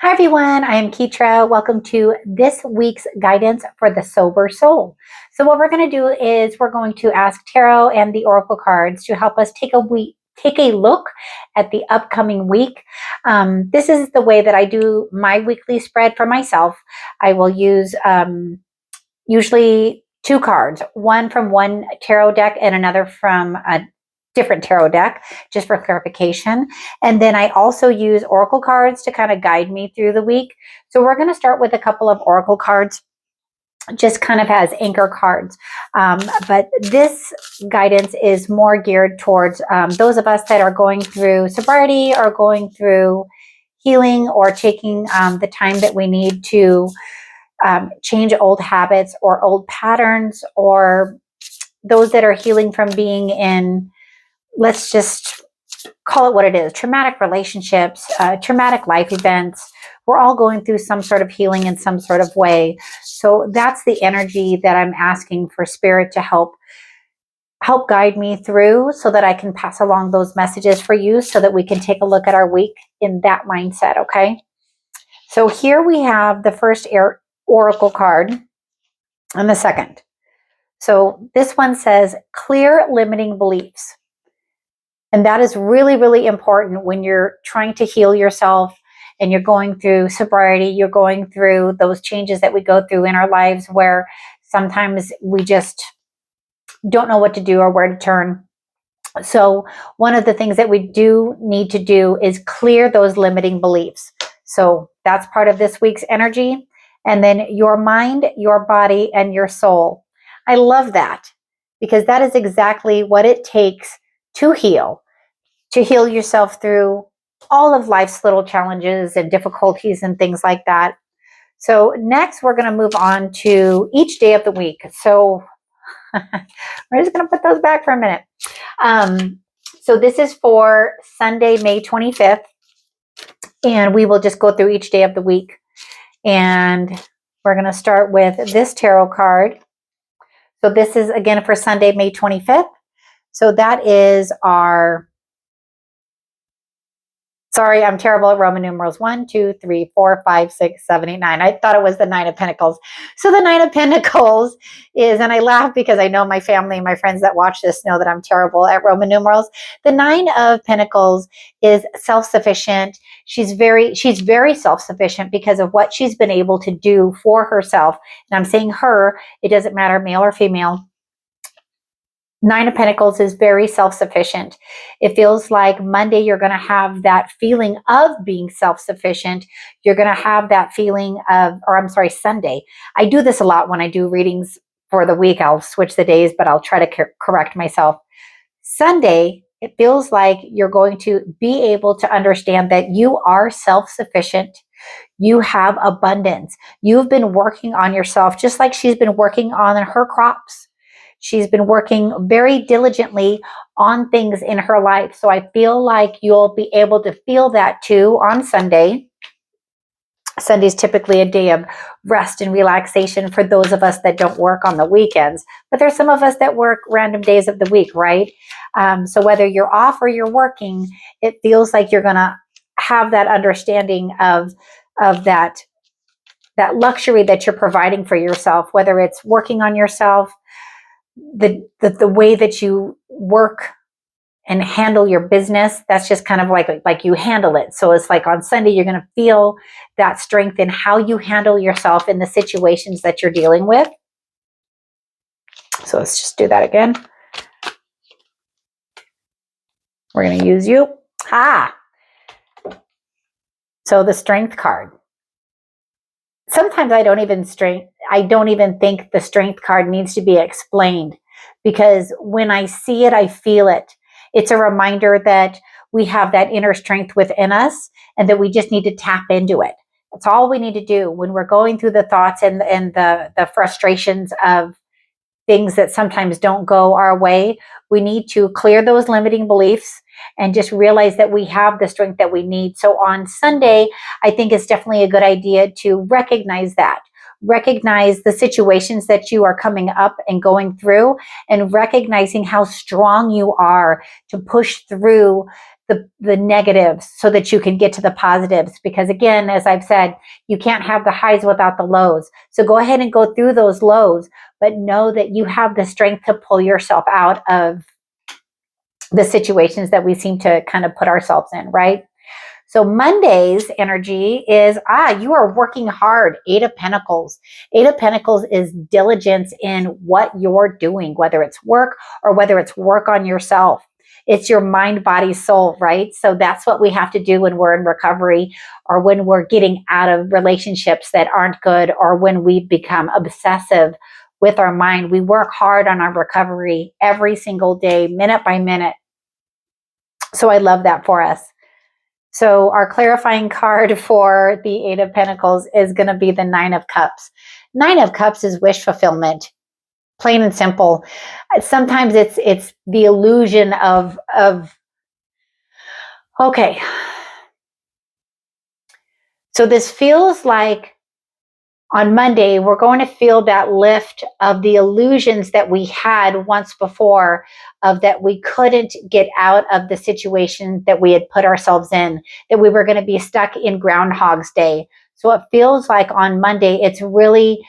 Hi everyone, I am Ketra. Welcome to this week's guidance for the sober soul. So what we're going to do is we're going to ask tarot and the oracle cards to help us take a look at the upcoming week. This is the way that I do my weekly spread for myself. I will use usually two cards, one from one tarot deck and another from a different tarot deck, just for clarification. And then I also use oracle cards to kind of guide me through the week. So we're going to start with a couple of oracle cards, just kind of as anchor cards. But this guidance is more geared towards those of us that are going through sobriety or going through healing or taking the time that we need to change old habits or old patterns, or those that are healing from being in, let's just call it what it is, traumatic relationships, traumatic life events. We're all going through some sort of healing in some sort of way. So that's the energy that I'm asking for Spirit to help guide me through, so that I can pass along those messages for you, so that we can take a look at our week in that mindset, okay? So here we have the first oracle card and the second. So this one says, clear limiting beliefs. And that is really, really important when you're trying to heal yourself and you're going through sobriety, you're going through those changes that we go through in our lives, where sometimes we just don't know what to do or where to turn. So one of the things that we do need to do is clear those limiting beliefs. So that's part of this week's energy. And then your mind, your body, and your soul. I love that, because that is exactly what it takes to heal yourself through all of life's little challenges and difficulties and things like that. So next, we're going to move on to each day of the week. So we're just going to put those back for a minute. So this is for Sunday, May 25th. And we will just go through each day of the week. And we're going to start with this tarot card. So this is, again, for Sunday, May 25th. So that is our... Sorry, I'm terrible at Roman numerals. 1, 2, 3, 4, 5, 6, 7, 8, 9. I thought it was the 9 of Pentacles. So the 9 of Pentacles is, and I laugh because I know my family and my friends that watch this know that I'm terrible at Roman numerals. The 9 of Pentacles is self-sufficient. She's very self-sufficient because of what she's been able to do for herself. And I'm saying her, it doesn't matter, male or female. 9 of Pentacles is very self-sufficient. It feels like Monday you're going to have that feeling of being self-sufficient. You're going to have that feeling of, or I'm sorry, Sunday. I do this a lot when I do readings for the week. I'll switch the days, but I'll try to correct myself. Sunday, it feels like you're going to be able to understand that you are self-sufficient. You have abundance. You've been working on yourself, just like she's been working on her crops. She's been working very diligently on things in her life. So I feel like you'll be able to feel that too on Sunday. Sunday's typically a day of rest and relaxation for those of us that don't work on the weekends. But there's some of us that work random days of the week, right? So whether you're off or you're working, it feels like you're going to have that understanding of that luxury that you're providing for yourself, whether it's working on yourself, the way that you work and handle your business. That's just kind of like you handle it. So it's like on Sunday, you're going to feel that strength in how you handle yourself in the situations that you're dealing with. So let's just do that again. We're going to use you. So the strength card. Sometimes I don't even think the strength card needs to be explained, because when I see it, I feel it. It's a reminder that we have that inner strength within us and that we just need to tap into it. That's all we need to do when we're going through the thoughts and the frustrations of things that sometimes don't go our way. We need to clear those limiting beliefs and just realize that we have the strength that we need. So on Sunday, I think it's definitely a good idea to recognize that. recognize the situations that you are coming up and going through, and recognizing how strong you are to push through the negatives so that you can get to the positives. Because again, as I've said, you can't have the highs without the lows. So go ahead and go through those lows, but know that you have the strength to pull yourself out of the situations that we seem to kind of put ourselves in, right? So Monday's energy is, you are working hard. 8 of Pentacles. 8 of Pentacles is diligence in what you're doing, whether it's work or whether it's work on yourself. It's your mind, body, soul, right? So that's what we have to do when we're in recovery, or when we're getting out of relationships that aren't good, or when we've become obsessive with our mind. We work hard on our recovery every single day, minute by minute. So I love that for us. So our clarifying card for the 8 of Pentacles is going to be the 9 of Cups. 9 of Cups is wish fulfillment, plain and simple. Sometimes it's the illusion of okay. So this feels like on Monday, we're going to feel that lift of the illusions that we had once before, of that we couldn't get out of the situation that we had put ourselves in, that we were going to be stuck in Groundhog's Day. So it feels like on Monday, it's really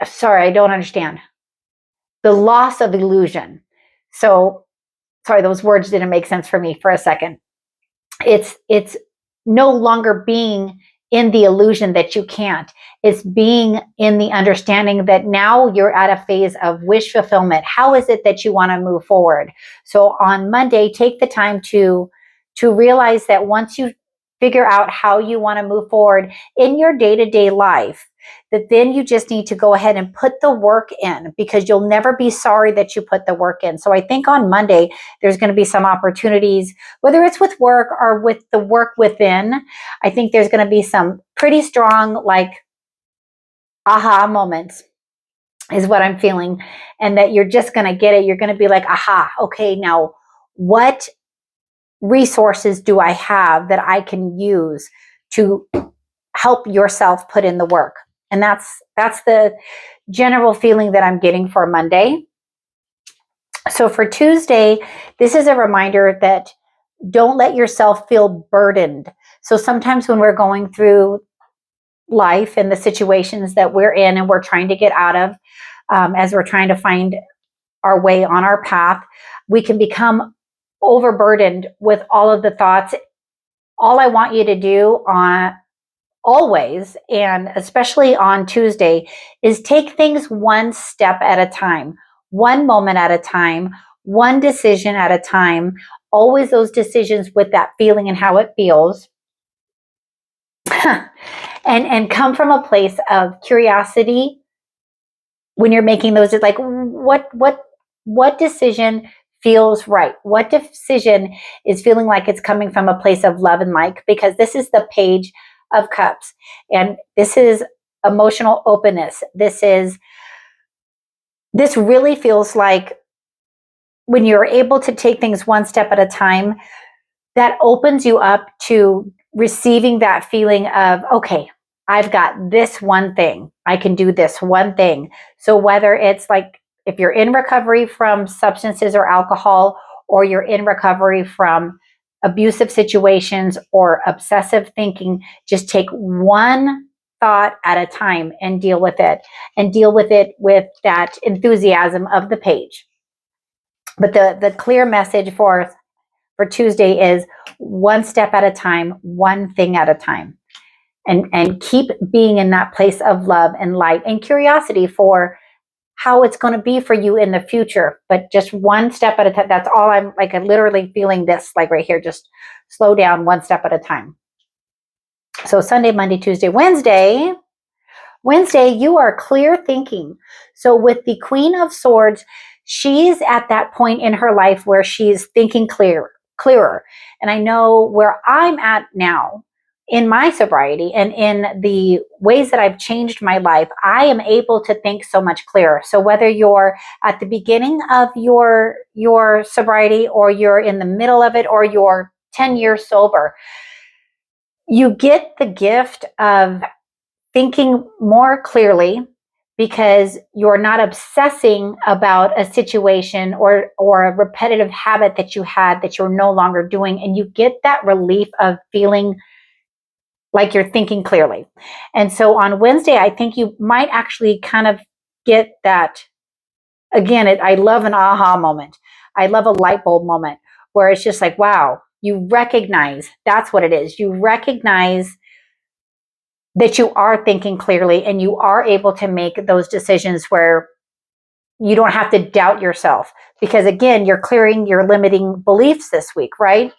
sorry, I don't understand. The loss of illusion. So, sorry, those words didn't make sense for me for a second. It's no longer being in the illusion that you can't. It's being in the understanding that now you're at a phase of wish fulfillment. How is it that you want to move forward? So on Monday, take the time to realize that once you figure out how you want to move forward in your day-to-day life, that then you just need to go ahead and put the work in, because you'll never be sorry that you put the work in. So I think on Monday, there's going to be some opportunities, whether it's with work or with the work within. I think there's going to be some pretty strong, like, aha moments is what I'm feeling. And that you're just going to get it. You're going to be like, aha, okay, now what resources do I have that I can use to help yourself put in the work? And that's the general feeling that I'm getting for Monday. So for Tuesday, this is a reminder that don't let yourself feel burdened. So sometimes when we're going through life and the situations that we're in and we're trying to get out of, as we're trying to find our way on our path, we can become overburdened with all of the thoughts. All I want you to do always, and especially on Tuesday, is take things one step at a time, one moment at a time, one decision at a time. Always those decisions with that feeling and how it feels. and come from a place of curiosity when you're making those, like, what decision feels right? What decision is feeling like it's coming from a place of love and like? Because this is the Page of Cups, and this is emotional openness. This really feels like when you're able to take things one step at a time, that opens you up to receiving that feeling of, okay, I've got this one thing. I can do this one thing. So whether it's like, if you're in recovery from substances or alcohol, or you're in recovery from abusive situations or obsessive thinking, just take one thought at a time and deal with it, with that enthusiasm of the page. But the clear message for Tuesday is one step at a time, one thing at a time, and keep being in that place of love and light and curiosity for how it's going to be for you in the future, but just one step at a time. That's all I'm like. I'm literally feeling this, like right here, just slow down one step at a time. So Sunday, Monday, Tuesday, Wednesday, you are clear thinking. So with the Queen of Swords, she's at that point in her life where she's thinking clearer. And I know where I'm at now in my sobriety and in the ways that I've changed my life, I am able to think so much clearer. So whether you're at the beginning of your sobriety, or you're in the middle of it, or you're 10 years sober, You get the gift of thinking more clearly because you're not obsessing about a situation or a repetitive habit that you had that you're no longer doing, and you get that relief of feeling like you're thinking clearly. And so on Wednesday, I think you might actually kind of get that. Again, I love an aha moment. I love a light bulb moment where it's just like, wow, you recognize that's what it is. You recognize that you are thinking clearly and you are able to make those decisions where you don't have to doubt yourself, because again, you're clearing your limiting beliefs this week, right?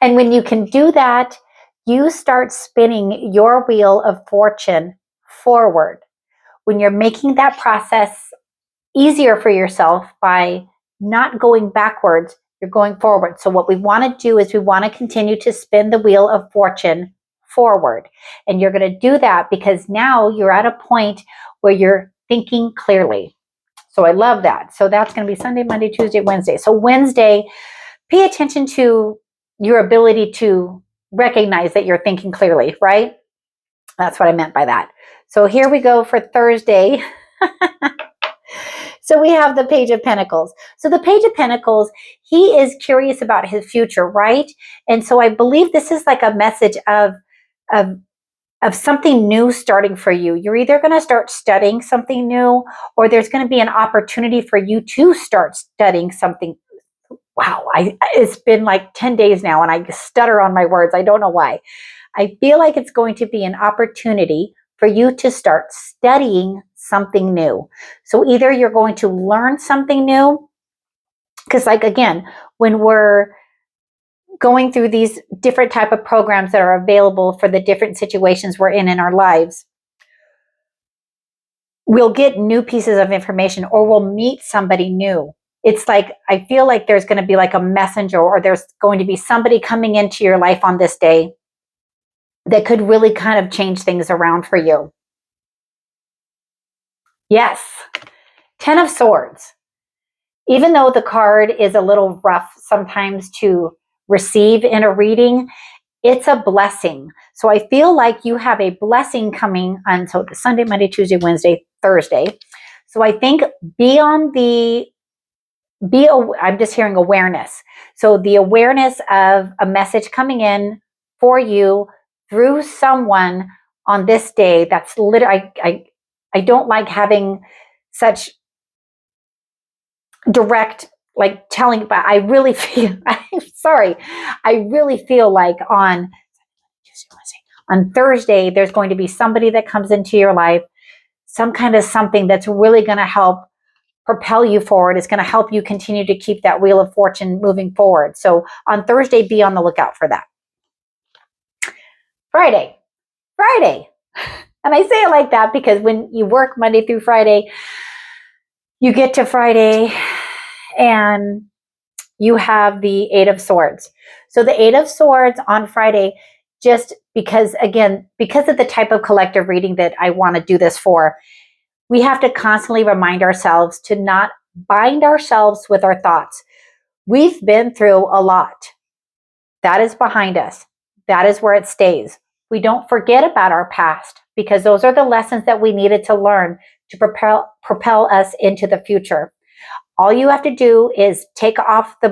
And when you can do that, you start spinning your wheel of fortune forward. When you're making that process easier for yourself by not going backwards, you're going forward. So what we want to do is we want to continue to spin the wheel of fortune forward. And you're going to do that because now you're at a point where you're thinking clearly. So I love that. So that's going to be Sunday, Monday, Tuesday, Wednesday. So Wednesday, pay attention to your ability to recognize that you're thinking clearly, right? That's what I meant by that. So here we go for Thursday. So we have the Page of Pentacles. So the Page of Pentacles, he is curious about his future, right? And so I believe this is like a message of something new starting for you. You're either going to start studying something new, or there's going to be an opportunity for you to start studying something. Wow, it's been like 10 days now and I stutter on my words. I don't know why. I feel like it's going to be an opportunity for you to start studying something new. So either you're going to learn something new, because like again, when we're going through these different type of programs that are available for the different situations we're in our lives, we'll get new pieces of information or we'll meet somebody new. It's like, I feel like there's going to be like a messenger, or there's going to be somebody coming into your life on this day that could really kind of change things around for you. Yes, 10 of Swords. Even though the card is a little rough sometimes to receive in a reading, it's a blessing. So I feel like you have a blessing coming on Sunday, Monday, Tuesday, Wednesday, Thursday. So I think I'm just hearing awareness. So the awareness of a message coming for you through someone on this day. That's literally, I don't like having such direct like telling, but I really feel, I'm sorry, I really feel like on Thursday, there's going to be somebody that comes into your life, some kind of something that's really going to help propel you forward. It's going to help you continue to keep that wheel of fortune moving forward. So on Thursday, be on the lookout for that. Friday. And I say it like that because when you work Monday through Friday, you get to Friday and you have the Eight of Swords. So the Eight of Swords on Friday, just because, again, because of the type of collective reading that I want to do this for, we have to constantly remind ourselves to not bind ourselves with our thoughts. We've been through a lot. That is behind us. That is where it stays. We don't forget about our past because those are the lessons that we needed to learn to propel us into the future. All you have to do is take off the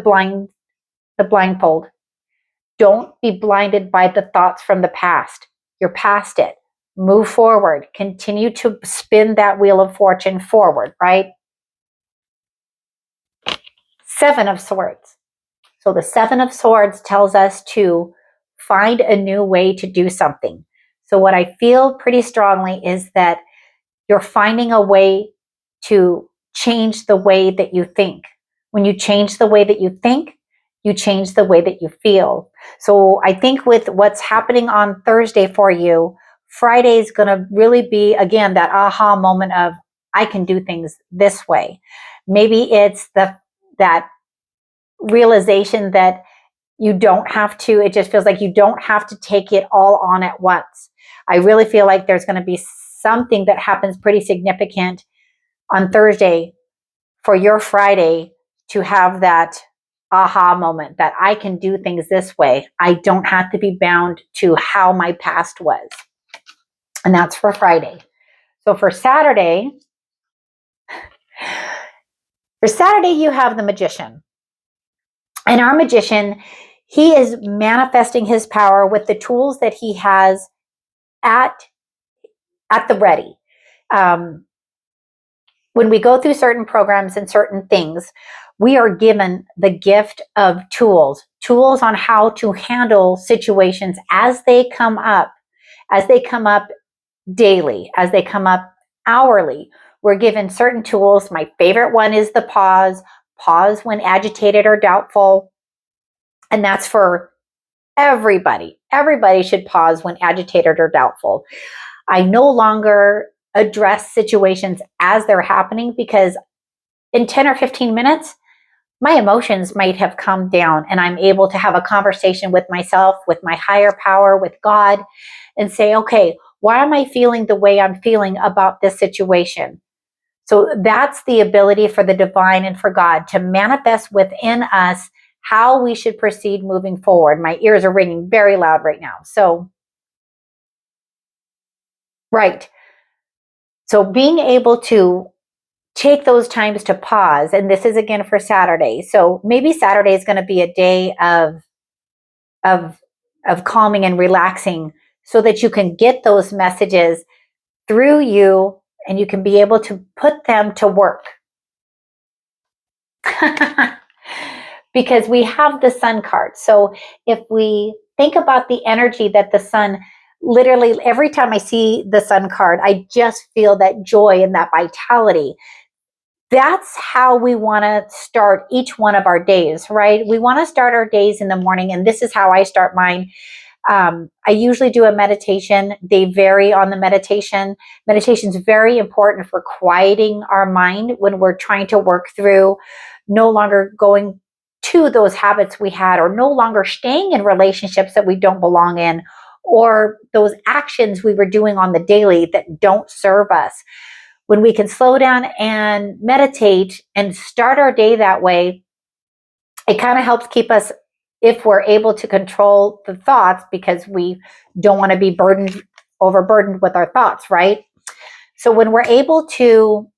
blindfold. Don't be blinded by the thoughts from the past. You're past it. Move forward. Continue to spin that wheel of fortune forward, right? Seven of Swords. So the Seven of Swords tells us to find a new way to do something. So what I feel pretty strongly is that you're finding a way to change the way that you think. When you change the way that you think, you change the way that you feel. So I think with what's happening on Thursday for you, Friday is going to really be, again, that aha moment of, I can do things this way. Maybe it's that realization that you don't have to, it just feels like you don't have to take it all on at once. I really feel like there's going to be something that happens pretty significant on Thursday for your Friday to have that aha moment that I can do things this way. I don't have to be bound to how my past was. And that's for Friday. So for Saturday, you have the magician. And our magician, he is manifesting his power with the tools that he has at the ready. When we go through certain programs and certain things, we are given the gift of tools on how to handle situations as they come up daily, as they come up hourly. We're given certain tools. My favorite one is the pause when agitated or doubtful. And that's for everybody. Everybody should pause when agitated or doubtful. I no longer address situations as they're happening, because in 10 or 15 minutes, my emotions might have calmed down and I'm able to have a conversation with myself, with my higher power, with God, and say, okay, why am I feeling the way I'm feeling about this situation? So that's the ability for the divine and for God to manifest within us how we should proceed moving forward. My ears are ringing very loud right now. So, right. So being able to take those times to pause, and this is again for Saturday. So maybe Saturday is going to be a day of calming and relaxing, so that you can get those messages through you and you can be able to put them to work. Because we have the sun card. So if we think about the energy that the sun, literally every time I see the sun card, I just feel that joy and that vitality. That's how we want to start each one of our days, right? We want to start our days in the morning, and this is how I start mine. I usually do a meditation. They vary on the meditation. Meditation is very important for quieting our mind when we're trying to work through no longer going to those habits we had, or no longer staying in relationships that we don't belong in, or those actions we were doing on the daily that don't serve us. When we can slow down and meditate and start our day that way, it kind of helps keep us, if we're able to control the thoughts, because we don't want to be overburdened with our thoughts, right? So when we're able to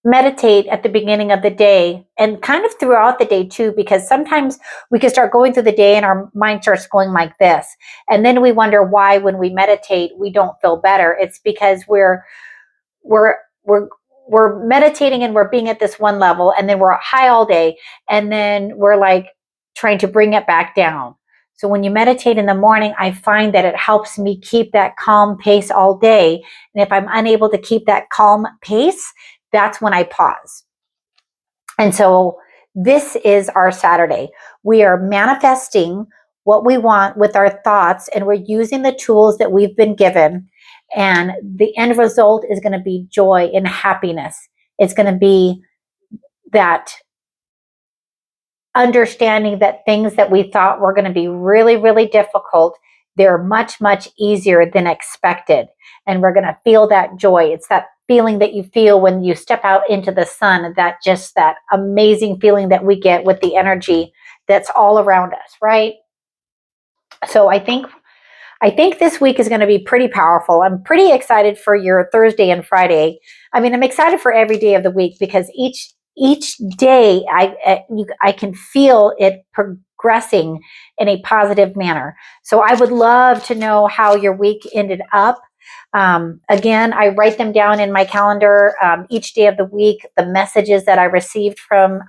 meditate at the beginning of the day and kind of throughout the day too, because sometimes we can start going through the day and our mind starts going like this. And then we wonder why when we meditate, we don't feel better. It's because we're meditating and we're being at this one level, and then we're high all day, and then we're like trying to bring it back down. So when you meditate in the morning, I find that it helps me keep that calm pace all day. And if I'm unable to keep that calm pace, that's when I pause. And so this is our Saturday. We are manifesting what we want with our thoughts, and we're using the tools that we've been given. And the end result is going to be joy and happiness. It's going to be that understanding that things that we thought were going to be really, really difficult, they're much, much easier than expected. And we're going to feel that joy. It's that feeling that you feel when you step out into the sun, that amazing feeling that we get with the energy that's all around us, right? So I think this week is going to be pretty powerful. I'm pretty excited for your Thursday and Friday. I mean, I'm excited for every day of the week, because each day I can feel it progressing in a positive manner. So I would love to know how your week ended up. Again, I write them down in my calendar each day of the week, the messages that I received from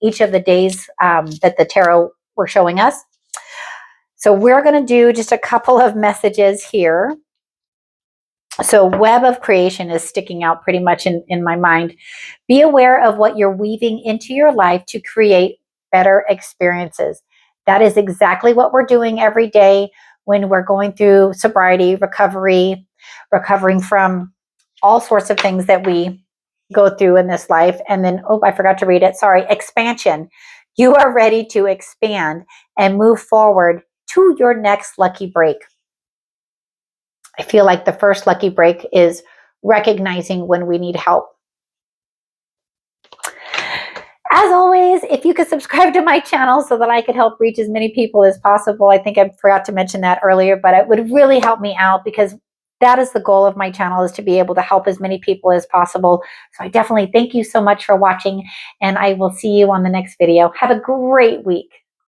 each of the days that the tarot were showing us. So we're going to do just a couple of messages here. So web of creation is sticking out pretty much in my mind. Be aware of what you're weaving into your life to create better experiences. That is exactly what we're doing every day when we're going through sobriety, recovery, recovering from all sorts of things that we go through in this life. And then, I forgot to read it. Sorry, expansion. You are ready to expand and move forward to your next lucky break. I feel like the first lucky break is recognizing when we need help. As always, if you could subscribe to my channel so that I could help reach as many people as possible. I think I forgot to mention that earlier, but it would really help me out because that is the goal of my channel, is to be able to help as many people as possible. So I definitely thank you so much for watching, and I will see you on the next video. Have a great week.